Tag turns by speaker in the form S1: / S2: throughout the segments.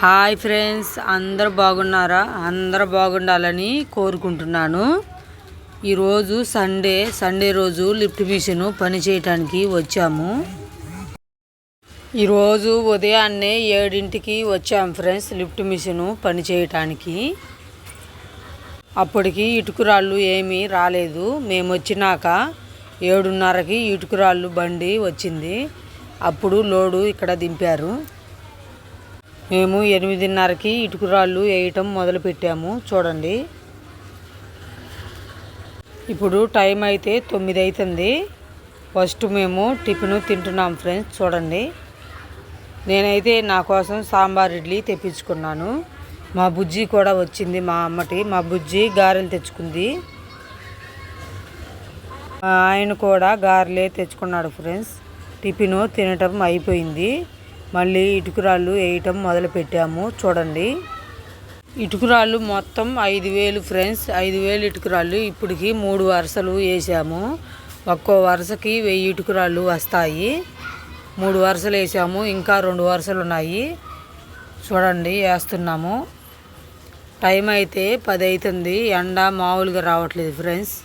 S1: Hi friends, అందరూ బాగున్నారా? అందరూ బాగుండాలని కోరుకుంటున్నాను. ఈరోజు సండే రోజు లిఫ్ట్ మిషన్ పని చేయటానికి వచ్చాము. ఈరోజు ఉదయాన్నే 7ంటికి వచ్చాము ఫ్రెండ్స్ లిఫ్ట్ మిషన్ పని చేయటానికి. అప్పటికి ఇటుకురాళ్ళు ఏమీ రాలేదు. మేము వచ్చినాక 7:30కి ఇటుకురాళ్ళు బండి వచ్చింది. అప్పుడు లోడు ఇక్కడ దింపారు. మేము 8:30కి ఇటుకురాళ్ళు వేయటం మొదలుపెట్టాము. చూడండి, ఇప్పుడు టైం అయితే 9 అవుతుంది. ఫస్ట్ మేము టిఫిన్ తింటున్నాం ఫ్రెండ్స్. చూడండి, నేనైతే నా కోసం సాంబార్ ఇడ్లీ తెప్పించుకున్నాను. మా బుజ్జి కూడా వచ్చింది. మా బుజ్జి గారెలు తెచ్చుకుంది. ఆయన కూడా గారెలే తెచ్చుకున్నాడు ఫ్రెండ్స్. టిఫిన్ తినటం అయిపోయింది. మళ్ళీ ఇటుకురాళ్ళు వేయటం మొదలు పెట్టాము. చూడండి, ఇటుకురాళ్ళు మొత్తం 5,000 ఫ్రెండ్స్. 5,000 ఇటుకురాళ్ళు. ఇప్పటికి 3 వరుసలు వేసాము. ఒక్కో వరుసకి 1000 ఇటుకురాళ్ళు వస్తాయి. 3 వరుసలు వేసాము. ఇంకా 2 వరుసలు ఉన్నాయి. చూడండి, వేస్తున్నాము. టైం అయితే 10 అవుతుంది. ఎండ మామూలుగా రావట్లేదు ఫ్రెండ్స్.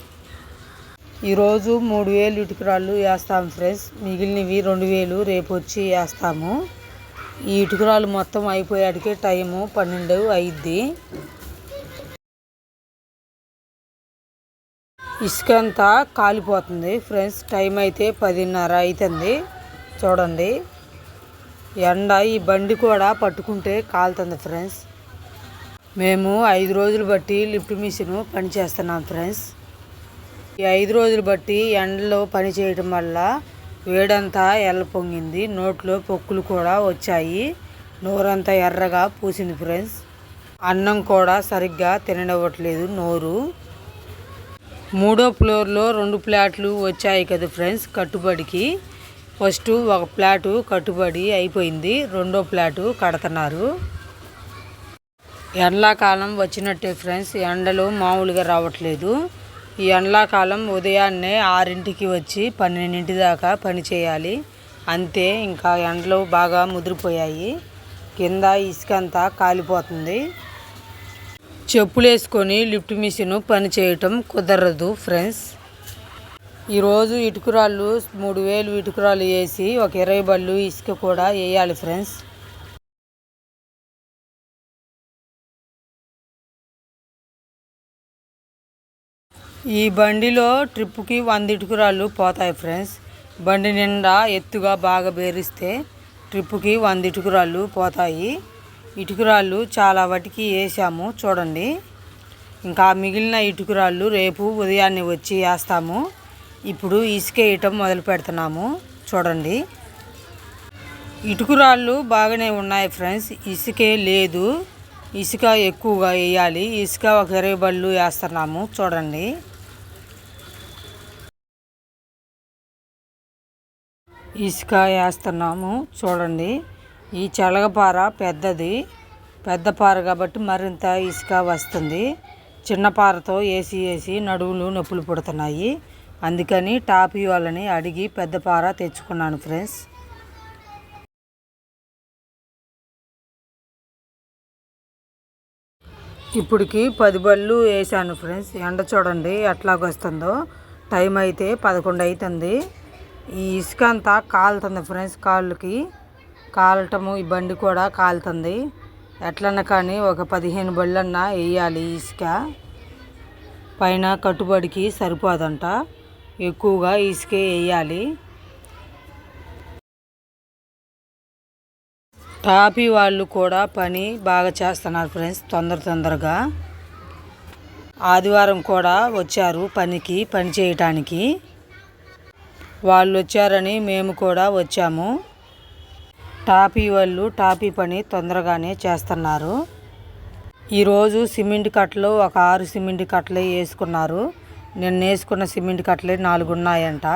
S1: ఈరోజు 3,000 ఇటుకురాళ్ళు వేస్తాము ఫ్రెండ్స్. మిగిలినవి 2,000 రేపు వచ్చి వేస్తాము. ఈ ఇటుకురాళ్ళు మొత్తం అయిపోయాడికే టైము 12 అయింది. ఇసుక అంతా కాలిపోతుంది ఫ్రెండ్స్. టైం అయితే 10:30 అవుతుంది. చూడండి, ఎండ ఈ బండి కూడా పట్టుకుంటే కాలుతుంది ఫ్రెండ్స్. మేము 5 రోజులు బట్టి లిఫ్ట్ మిషన్ పని చేస్తున్నాం ఫ్రెండ్స్. ఈ 5 రోజులు బట్టి ఎండలో పని చేయటం వల్ల వేడంతా ఎల్ల పొంగింది. నోట్లో పొక్కులు కూడా వచ్చాయి. నోరంతా ఎర్రగా పూసింది ఫ్రెండ్స్. అన్నం కూడా సరిగ్గా తిననివ్వట్లేదు నోరు. 3వ ఫ్లోర్లో 2 ఫ్లాట్లు వచ్చాయి కదా ఫ్రెండ్స్ కట్టుబడికి. ఫస్ట్ ఒక ఫ్లాటు కట్టుబడి అయిపోయింది. 2వ ఫ్లాటు కడుతున్నారు. ఎండాకాలం వచ్చినట్టే ఫ్రెండ్స్. ఎండలు మామూలుగా రావట్లేదు. ఈ ఎండాకాలం ఉదయాన్నే 6ంటికి వచ్చి 12 దాకా పని చేయాలి. అంతే, ఇంకా ఎండలు బాగా ముదిరిపోయాయి. కింద ఇసుక అంతా కాలిపోతుంది. చెప్పులు వేసుకొని లిఫ్ట్ మిషన్ పని చేయటం కుదరదు ఫ్రెండ్స్. ఈరోజు ఇటుకురాళ్ళు 3,000 ఇటుకురాళ్ళు వేసి ఒక 20 బళ్ళు ఇసుక కూడా వేయాలి ఫ్రెండ్స్. ఈ బండిలో ట్రిప్పుకి 100 ఇటుకురాళ్ళు పోతాయి ఫ్రెండ్స్. బండి నిండా ఎత్తుగా బాగా బేరిస్తే ట్రిప్పుకి 100 ఇటుకురాళ్ళు పోతాయి. ఇటుకురాళ్ళు చాలా వాటికి వేసాము. చూడండి, ఇంకా మిగిలిన ఇటుకురాళ్ళు రేపు ఉదయాన్నే వచ్చి వేస్తాము. ఇప్పుడు ఇసుక వేయటం మొదలు పెడుతున్నాము. చూడండి, ఇటుకురాళ్ళు బాగానే ఉన్నాయి ఫ్రెండ్స్. ఇసుకే లేదు. ఇసుక ఎక్కువగా వేయాలి. ఇసుక ఒక 20 బళ్ళు వేస్తున్నాము. చూడండి, ఇసుక వేస్తున్నాము. చూడండి, ఈ చలగపార పెద్ద పార కాబట్టి మరింత ఇసుక వస్తుంది. చిన్న పారతో వేసి నడువులు నొప్పులు పుడుతున్నాయి. అందుకని టాపీ వాళ్ళని అడిగి పెద్ద పార తెచ్చుకున్నాను ఫ్రెండ్స్. ఇప్పటికి 10 బళ్ళు వేసాను ఫ్రెండ్స్. ఎండ చూడండి ఎట్లాగొస్తుందో. టైం అయితే 11 అవుతుంది. ఈ ఇసుక అంతా కాలుతుంది ఫ్రెండ్స్. కాళ్ళకి కాలటము, ఈ బండి కూడా కాలుతుంది. ఎట్లన్నా కానీ ఒక 15 బళ్ళన్నా వేయాలి ఇసుక. పైన కట్టుబడికి సరిపోదంట, ఎక్కువగా ఇసుకే వేయాలి. టాపీ వాళ్ళు కూడా పని బాగా చేస్తున్నారు ఫ్రెండ్స్. తొందరగా ఆదివారం కూడా వచ్చారు పని చేయటానికి. వాళ్ళు వచ్చారని మేము కూడా వచ్చాము. టాపీ వాళ్ళు టాపీ పని తొందరగానే చేస్తున్నారు. ఈరోజు సిమెంట్ కట్టలు ఒక 6 సిమెంట్ కట్టలే వేసుకున్నారు. నిన్న వేసుకున్న సిమెంట్ కట్టలే 4 ఉన్నాయంట.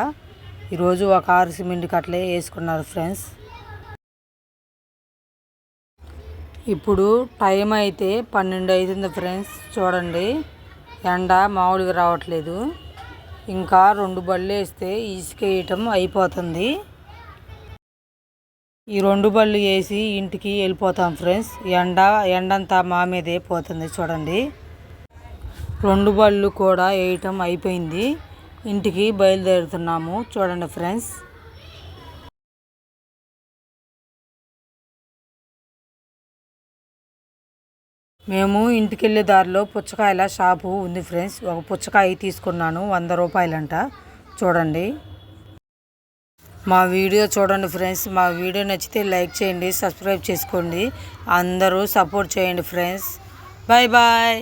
S1: ఈరోజు ఒక 6 సిమెంట్ కట్టలే వేసుకున్నారు ఫ్రెండ్స్. ఇప్పుడు టైం అయితే 12 అవుతుంది ఫ్రెండ్స్. చూడండి, ఎండ మామూలుగా రావట్లేదు. ఇంకా 2 బళ్ళు వేస్తే ఇసుక వేయటం అయిపోతుంది. ఈ 2 బళ్ళు వేసి ఇంటికి వెళ్ళిపోతాం ఫ్రెండ్స్. ఎండంతా మా మీదే పోతుంది చూడండి. 2 బళ్ళు కూడా వేయటం అయిపోయింది. ఇంటికి బయలుదేరుతున్నాము చూడండి ఫ్రెండ్స్. మేము ఇంటికి వెళ్ళే దారిలో పుచ్చకాయల షాపు ఉంది ఫ్రెండ్స్. ఒక పుచ్చకాయ తీసుకున్నాను, 100 రూపాయలంట. చూడండి, మా వీడియో చూడండి ఫ్రెండ్స్. మా వీడియో నచ్చితే లైక్ చేయండి, సబ్స్క్రైబ్ చేసుకోండి. అందరూ సపోర్ట్ చేయండి ఫ్రెండ్స్. Bye bye.